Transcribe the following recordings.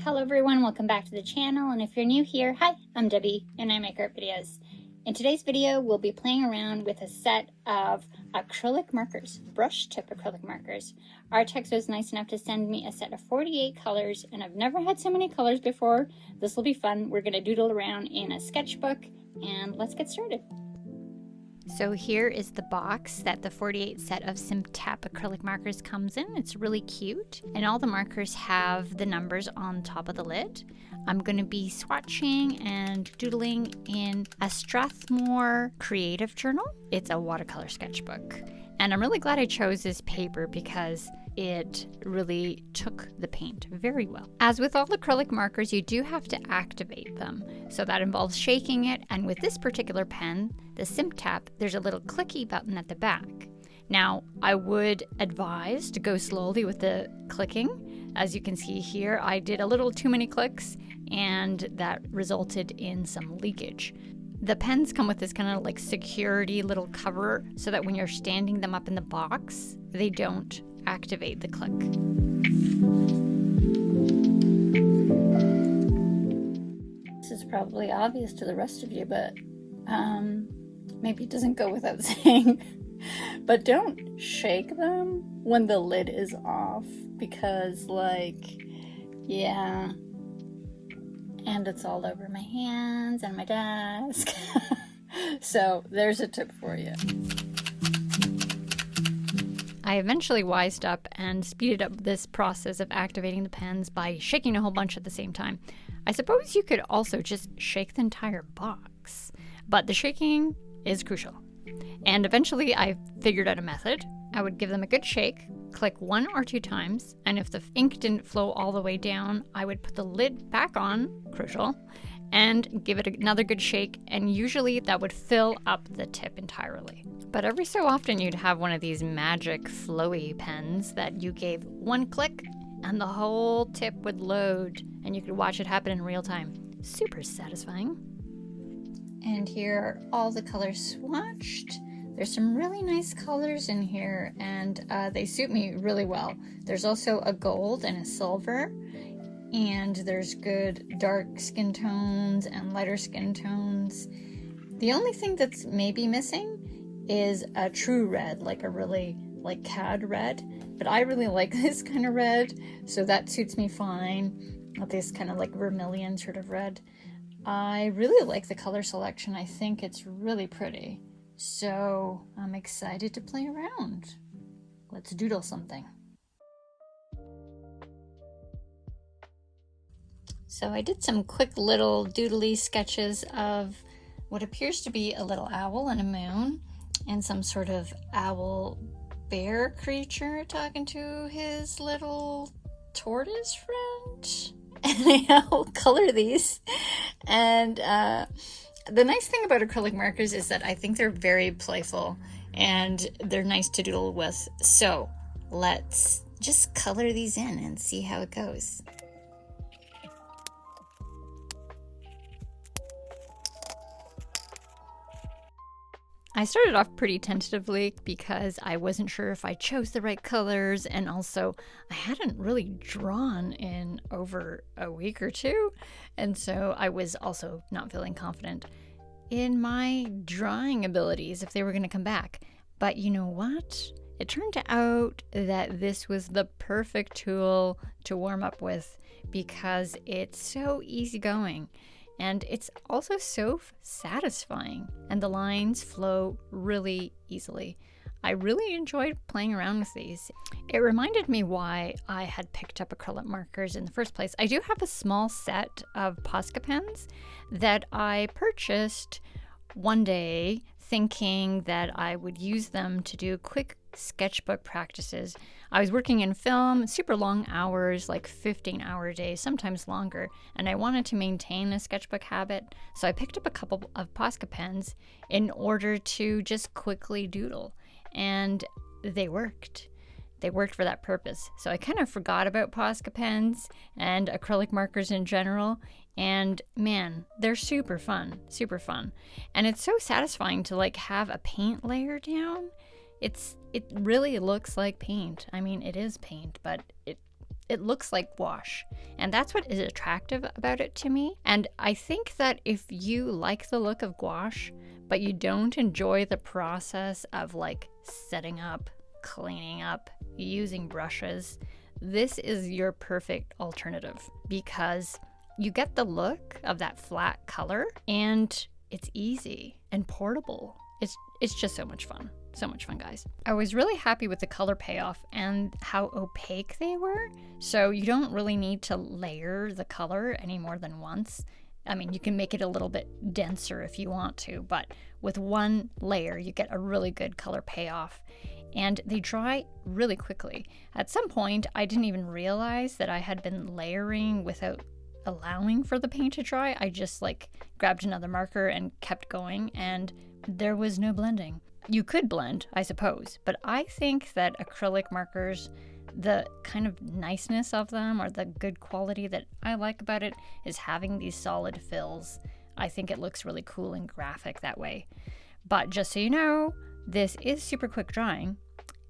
Hello everyone, welcome back to the channel, and if you're new here, hi, I'm Debbie and I make art videos. In today's video, we'll be playing around with a set of acrylic markers, brush tip acrylic markers. Arrtx was nice enough to send me a set of 48 colors, and I've never had so many colors before. This will be fun. We're going to doodle around in a sketchbook, and let's get started. So here is the box that the 48 set of Simptap acrylic markers comes in. It's really cute, and all the markers have the numbers on top of the lid. I'm going to be swatching and doodling in a Strathmore creative journal. It's a watercolor sketchbook, and I'm really glad I chose this paper because it really took the paint very well. As with all acrylic markers, you do have to activate them. So that involves shaking it, and with this particular pen, the Simptap, there's a little clicky button at the back. Now, I would advise to go slowly with the clicking. As you can see here, I did a little too many clicks, and that resulted in some leakage. The pens come with this kind of like security little cover so that when you're standing them up in the box, they don't activate the click. This is probably obvious to the rest of you, but maybe it doesn't go without saying. But don't shake them when the lid is off, because yeah. And it's all over my hands and my desk. So there's a tip for you. I eventually wised up and speeded up this process of activating the pens by shaking a whole bunch at the same time. I suppose you could also just shake the entire box, but the shaking is crucial. And eventually I figured out a method. I would give them a good shake, click 1 or 2 times, and if the ink didn't flow all the way down, I would put the lid back on, crucial, and give it another good shake, and usually that would fill up the tip entirely. But every so often you'd have one of these magic flowy pens that you gave one click and the whole tip would load and you could watch it happen in real time. Super satisfying. And here are all the colors swatched. There's some really nice colors in here, and they suit me really well. There's also a gold and a silver, and there's good dark skin tones and lighter skin tones. The only thing that's maybe missing is a true red, like a really cad red, but I really like this kind of red, so that suits me fine. This kind of like vermilion sort of red. I really like the color selection. I think it's really pretty. So I'm excited to play around. Let's doodle something. So I did some quick little doodly sketches of what appears to be a little owl and a moon, and some sort of owl bear creature talking to his little tortoise friend. And I'll color these. And the nice thing about acrylic markers is that I think they're very playful and they're nice to doodle with. So let's just color these in and see how it goes. I started off pretty tentatively because I wasn't sure if I chose the right colors, and also I hadn't really drawn in over a week or two, and so I was also not feeling confident in my drawing abilities if they were going to come back. But you know what? It turned out that this was the perfect tool to warm up with because it's so easygoing. And it's also so satisfying, and the lines flow really easily. I really enjoyed playing around with these. It reminded me why I had picked up acrylic markers in the first place. I do have a small set of Posca pens that I purchased one day thinking that I would use them to do quick sketchbook practices. I was working in film, super long hours, like 15-hour days, sometimes longer, and I wanted to maintain a sketchbook habit, so I picked up a couple of Posca pens in order to just quickly doodle, and they worked. They worked for that purpose. So I kind of forgot about Posca pens and acrylic markers in general, and man, they're super fun, super fun. And it's so satisfying to have a paint layer down. It really looks like paint. I mean, it is paint, but it looks like gouache. And that's what is attractive about it to me. And I think that if you like the look of gouache, but you don't enjoy the process of like setting up, cleaning up, using brushes, this is your perfect alternative because you get the look of that flat color and it's easy and portable. It's just so much fun. So much fun, guys. I was really happy with the color payoff and how opaque they were. So you don't really need to layer the color any more than once. I mean, you can make it a little bit denser if you want to, but with one layer, you get a really good color payoff. And they dry really quickly. At some point, I didn't even realize that I had been layering without allowing for the paint to dry. I just like grabbed another marker and kept going, and there was no blending. You could blend, I suppose, but I think that acrylic markers, the kind of niceness of them or the good quality that I like about it is having these solid fills. I think it looks really cool and graphic that way. But just so you know, this is super quick drying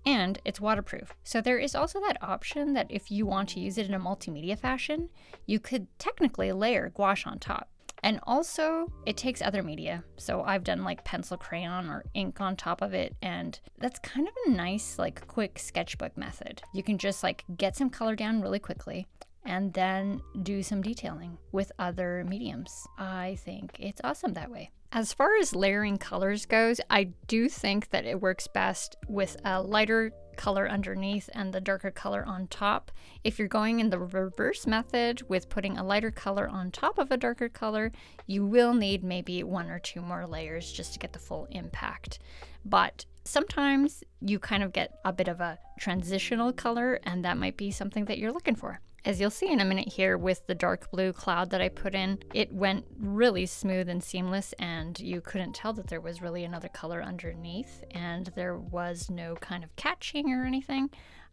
and it's waterproof. So there is also that option that if you want to use it in a multimedia fashion, you could technically layer gouache on top. And also, it takes other media. So I've done like pencil crayon or ink on top of it, and that's kind of a nice, like, quick sketchbook method. You can just like get some color down really quickly and then do some detailing with other mediums. I think it's awesome that way. As far as layering colors goes, I do think that it works best with a lighter color underneath and the darker color on top. If you're going in the reverse method with putting a lighter color on top of a darker color, you will need maybe 1 or 2 more layers just to get the full impact. But sometimes you kind of get a bit of a transitional color, and that might be something that you're looking for. As you'll see in a minute here with the dark blue cloud that I put in, it went really smooth and seamless, and you couldn't tell that there was really another color underneath, and there was no kind of catching or anything.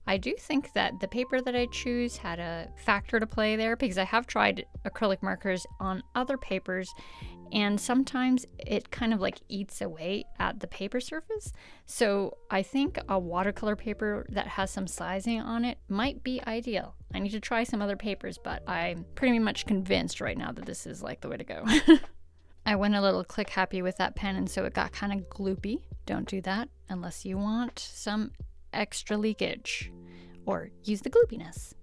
I do think that the paper that I choose had a factor to play there, because I have tried acrylic markers on other papers, and sometimes it kind of like eats away at the paper surface. So I think a watercolor paper that has some sizing on it might be ideal. I need to try some other papers, but I'm pretty much convinced right now that this is like the way to go. I went a little click happy with that pen, and so it got kind of gloopy. Don't do that unless you want some extra leakage, or use the gloopiness.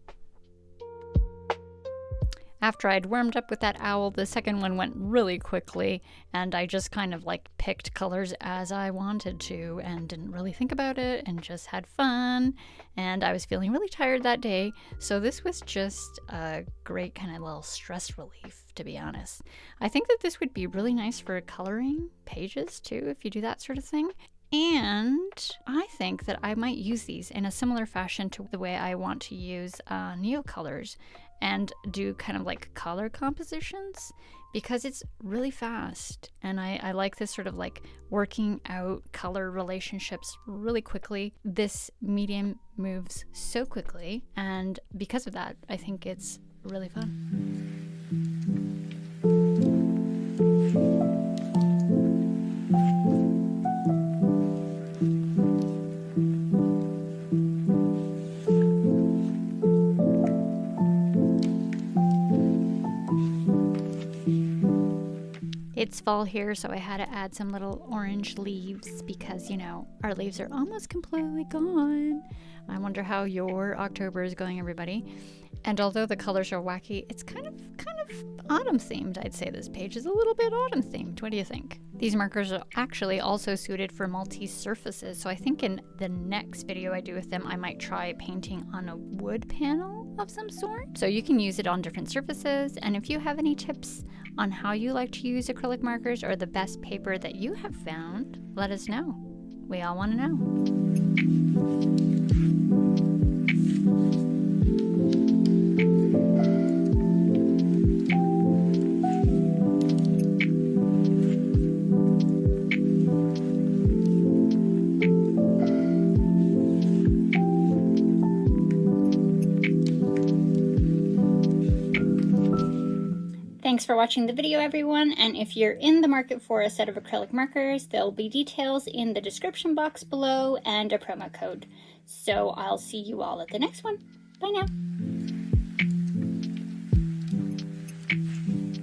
After I'd warmed up with that owl, the second one went really quickly, and I just kind of like picked colors as I wanted to and didn't really think about it and just had fun. And I was feeling really tired that day, so this was just a great kind of little stress relief, to be honest. I think that this would be really nice for coloring pages too, if you do that sort of thing. And I think that I might use these in a similar fashion to the way I want to use Neocolors and do kind of like color compositions, because it's really fast. And I like this sort of like working out color relationships really quickly. This medium moves so quickly, and because of that, I think it's really fun. It's fall here, so I had to add some little orange leaves because, you know, our leaves are almost completely gone. I wonder how your October is going, everybody. And although the colors are wacky, it's kind of autumn themed. I'd say this page is a little bit autumn themed. What do you think? These markers are actually also suited for multi-surfaces, so I think in the next video I do with them, I might try painting on a wood panel of some sort. So you can use it on different surfaces, and if you have any tips on how you like to use acrylic markers or the best paper that you have found, let us know. We all want to know. Thanks for watching the video, everyone, and if you're in the market for a set of acrylic markers, there'll be details in the description box below and a promo code. So I'll see you all at the next one. Bye now.